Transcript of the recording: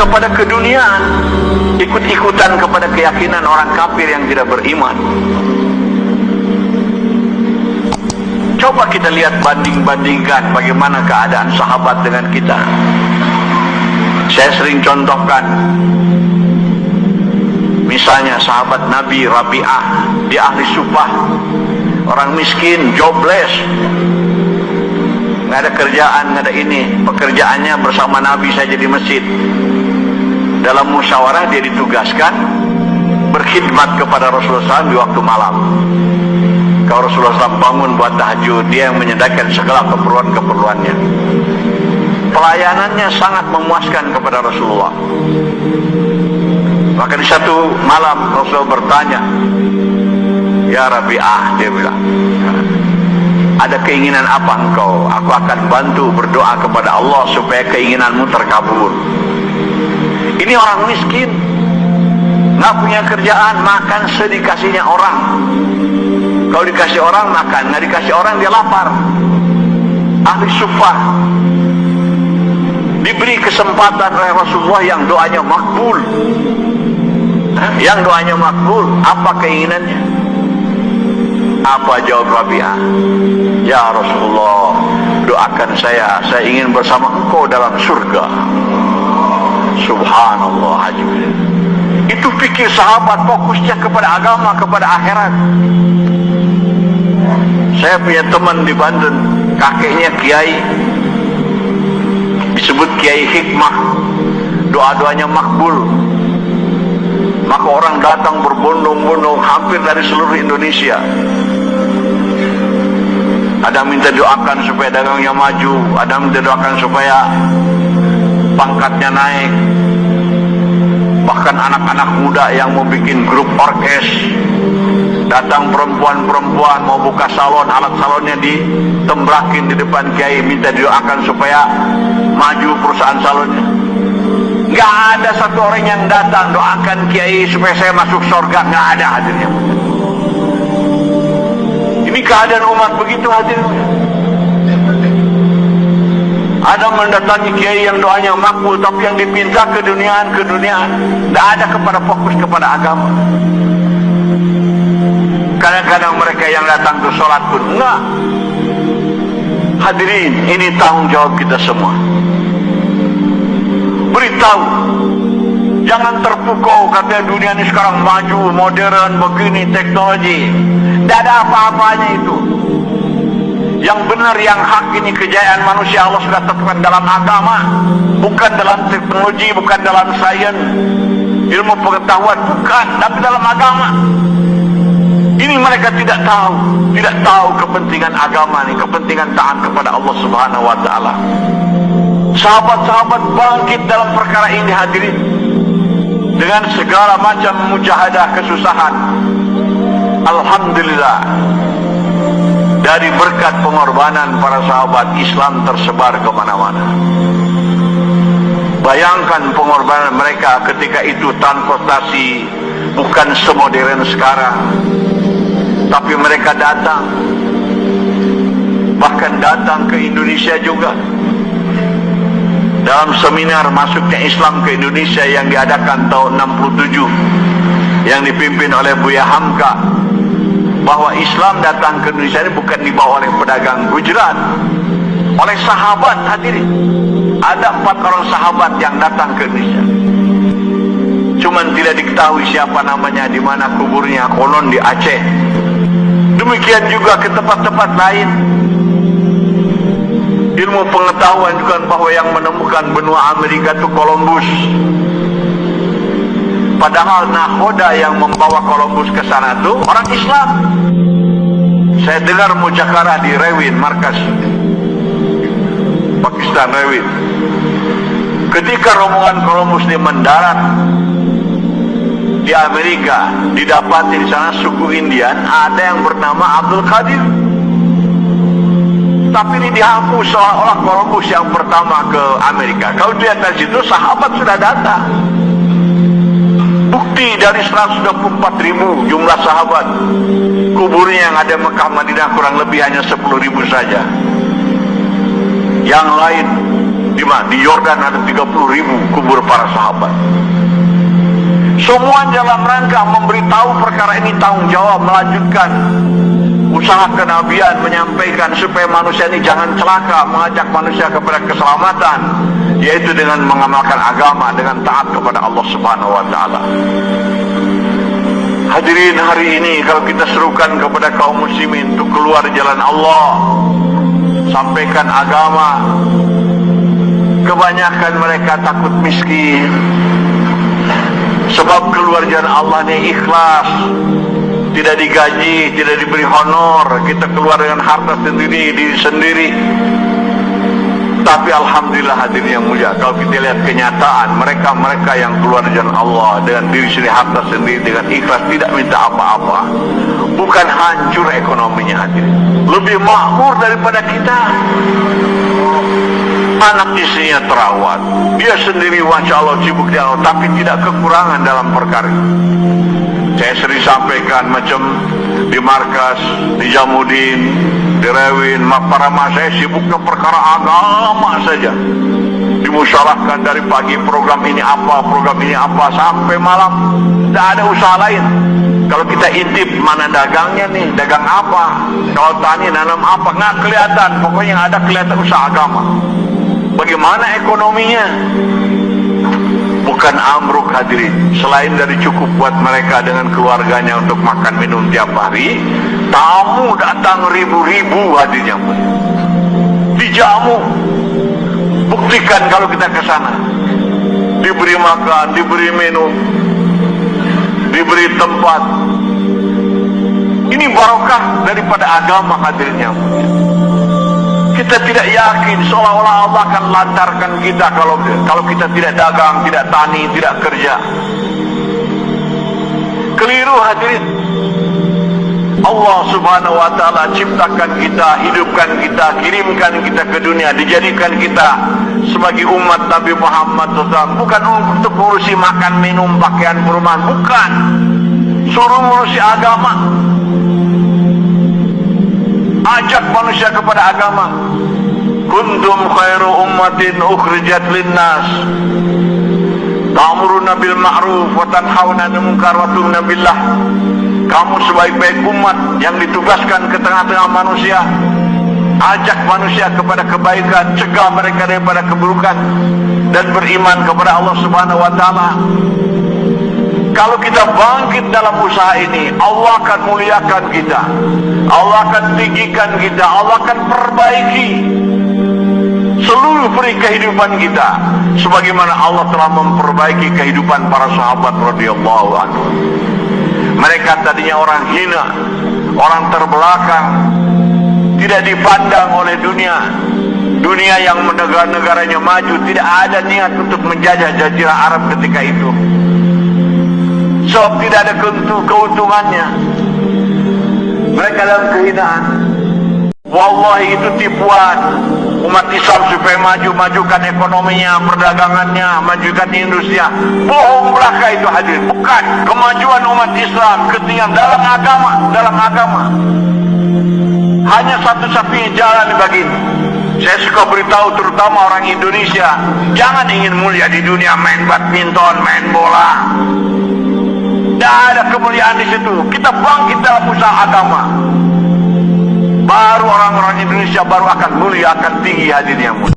kepada keduniaan, ikut-ikutan kepada keyakinan orang kafir yang tidak beriman. Coba kita lihat, banding-bandingkan bagaimana keadaan sahabat dengan kita. Saya sering contohkan, misalnya sahabat Nabi Rabi'ah, dia ahli sufah, orang miskin, jobless, nggak ada kerjaan, nggak ada ini, pekerjaannya bersama Nabi saja di masjid. Dalam musyawarah dia ditugaskan berkhidmat kepada Rasulullah SAW di waktu malam. Kalau Rasulullah SAW bangun buat tahajud, dia yang menyediakan segala keperluan-keperluannya. Pelayanannya sangat memuaskan kepada Rasulullah. Maka di satu malam Rasulullah bertanya, "Ya Rabi'ah," dia bilang, "ada keinginan apa engkau? Aku akan bantu berdoa kepada Allah supaya keinginanmu terkabul." Ini orang miskin, nggak punya kerjaan, makan sedikasihnya orang. Kalau dikasih orang makan, nggak dikasih orang dia lapar. Ahli sufah, diberi kesempatan oleh Rasulullah yang doanya makbul. Yang doanya makbul, apa keinginannya? Apa jawab Rabi'ah? "Ya Rasulullah, doakan saya ingin bersama engkau dalam surga." Subhanallah. Itu fikir sahabat, fokusnya kepada agama, kepada akhirat. Saya punya teman di Banten, kakeknya kiai, disebut Kiai Hikmah, doa-doanya makbul. Maka orang datang berbondong-bondong hampir dari seluruh Indonesia. Ada minta doakan supaya dagangnya maju, ada minta doakan supaya pangkatnya naik. Bahkan anak-anak muda yang mau bikin grup orkes, datang perempuan-perempuan mau buka salon, alat salonnya ditembrakin di depan kiai, minta doakan supaya maju perusahaan salonnya. Gak ada satu orang yang datang doakan kiai supaya saya masuk surga, gak ada hadirnya. Ini keadaan umat begitu hadirnya. Ada mendatangi kiai yang doanya makbul, tapi yang dipinta keduniaan. Tidak ada kepada fokus kepada agama. Kadang-kadang mereka yang datang ke sholat pun enggak. Hadirin, ini tanggung jawab kita semua. Beritahu, jangan terpukau katanya dunia ini sekarang maju, modern, begini, teknologi. Tidak ada apa-apanya itu. Yang benar, yang hak ini kejayaan manusia Allah sudah tetapkan dalam agama, bukan dalam teknologi, bukan dalam sains, ilmu pengetahuan, bukan, tapi dalam agama. Ini mereka tidak tahu kepentingan agama ini, kepentingan taat kepada Allah Subhanahu wa taala. Sahabat-sahabat bangkit dalam perkara ini hadirin, dengan segala macam mujahadah, kesusahan. Alhamdulillah, dari berkat pengorbanan para sahabat, Islam tersebar kemana-mana. Bayangkan pengorbanan mereka ketika itu, transportasi bukan semodern sekarang, tapi mereka datang, bahkan datang ke Indonesia juga. Dalam seminar masuknya Islam ke Indonesia yang diadakan tahun 67, yang dipimpin oleh Buya Hamka, bahwa Islam datang ke Indonesia ini bukan dibawa oleh pedagang Gujarat, oleh sahabat. Hadirin, ada 4 orang sahabat yang datang ke Indonesia. Cuman tidak diketahui siapa namanya, di mana kuburnya, konon di Aceh. Demikian juga ke tempat-tempat lain. Ilmu pengetahuan juga bahwa yang menemukan benua Amerika itu Columbus. Padahal nahoda yang membawa Columbus ke sana itu orang Islam. Saya dengar mujakarah di Rewin, markas Pakistan, Rewin. Ketika rombongan Columbus ini mendarat di Amerika, didapati di sana suku Indian, ada yang bernama Abdul Qadir. Tapi ini dihapus seolah-olah Columbus yang pertama ke Amerika. Kalau dilihat dari situ, sahabat sudah datang. Bukti dari 124.000 jumlah sahabat, kuburnya yang ada Mekah Madinah kurang lebih hanya 10.000 saja. Yang lain Di Yordan ada 30.000 kubur para sahabat. Semua dalam rangka memberitahu perkara ini, tanggung jawab melanjutkan usaha kenabian, menyampaikan supaya manusia ini jangan celaka, mengajak manusia kepada keselamatan, yaitu dengan mengamalkan agama, dengan taat kepada Allah Subhanahu wa taala. Hadirin, hari ini kalau kita serukan kepada kaum muslimin untuk keluar jalan Allah, sampaikan agama, kebanyakan mereka takut miskin. Sebab keluar jalan Allah ini ikhlas, tidak digaji, tidak diberi honor, kita keluar dengan harta sendiri, diri sendiri. Tapi alhamdulillah hadirin yang mulia, kalau kita lihat kenyataan mereka yang keluar jalan Allah dengan diri sendiri, harta sendiri, dengan ikhlas, tidak minta apa-apa, bukan hancur ekonominya hadirin, lebih makmur daripada kita. Anak istrinya terawat, dia sendiri masya Allah sibuk di Allah, tapi tidak kekurangan dalam perkara. Saya sering sampaikan macam di markas, di Jamudin, di Rewin, para saya sibuk ke perkara agama saja. Dimusyawarahkan dari pagi, program ini apa, sampai malam. Tidak ada usaha lain. Kalau kita intip mana dagangnya nih, dagang apa, kalau tani nanam apa, nggak kelihatan. Pokoknya yang ada kelihatan usaha agama. Bagaimana ekonominya? Bukan amruk hadirin. Selain dari cukup buat mereka dengan keluarganya untuk makan minum tiap hari, tamu datang ribu-ribu hadirin yang mulia. Dijamu. Buktikan kalau kita ke sana, diberi makan, diberi minum, diberi tempat. Ini barokah daripada agama hadirin yang mulia. Kita tidak yakin, seolah-olah Allah akan lantarkan kita kalau kita tidak dagang, tidak tani, tidak kerja. Keliru hadirin. Allah Subhanahu wa taala ciptakan kita, hidupkan kita, kirimkan kita ke dunia, dijadikan kita sebagai umat Nabi Muhammad SAW, bukan untuk ngurusi makan, minum, pakaian, perumahan, bukan. Suruh ngurusi agama. Ajak manusia kepada agama. Kuntum khairu ummatin ukhrijat linnas ta'muruna bil ma'ruf wa tanhauna 'anil munkar wa tu'minuna billah. Kamu sebaik-baik umat yang ditugaskan ke tengah-tengah manusia. Ajak manusia kepada kebaikan, cegah mereka daripada keburukan, dan beriman kepada Allah Subhanahu wa taala. Kalau kita bangkit dalam usaha ini, Allah akan muliakan kita, Allah akan tinggikan kita, Allah akan perbaiki seluruh peri kehidupan kita, sebagaimana Allah telah memperbaiki kehidupan para sahabat radhiyallahu anhu. Mereka tadinya orang hina, orang terbelakang, tidak dipandang oleh dunia yang negara-negaranya maju, tidak ada niat untuk menjajah jazirah Arab ketika itu. Sebab tidak ada keuntungannya. Mereka dalam kehinaan. Wallahi itu tipuan umat Islam supaya majukan ekonominya, perdagangannya, majukan industrinya. Bohong belaka itu hadirin. Bukan kemajuan umat Islam ketinggian dalam agama. Hanya satu-satunya jalan bagi ini. Saya suka beritahu terutama orang Indonesia, jangan ingin mulia di dunia main badminton, main bola. Tidak ada kemuliaan di situ. Kita bangkit dalam usaha agama. Baru orang-orang Indonesia baru akan mulia, akan tinggi hadirin yang mulia.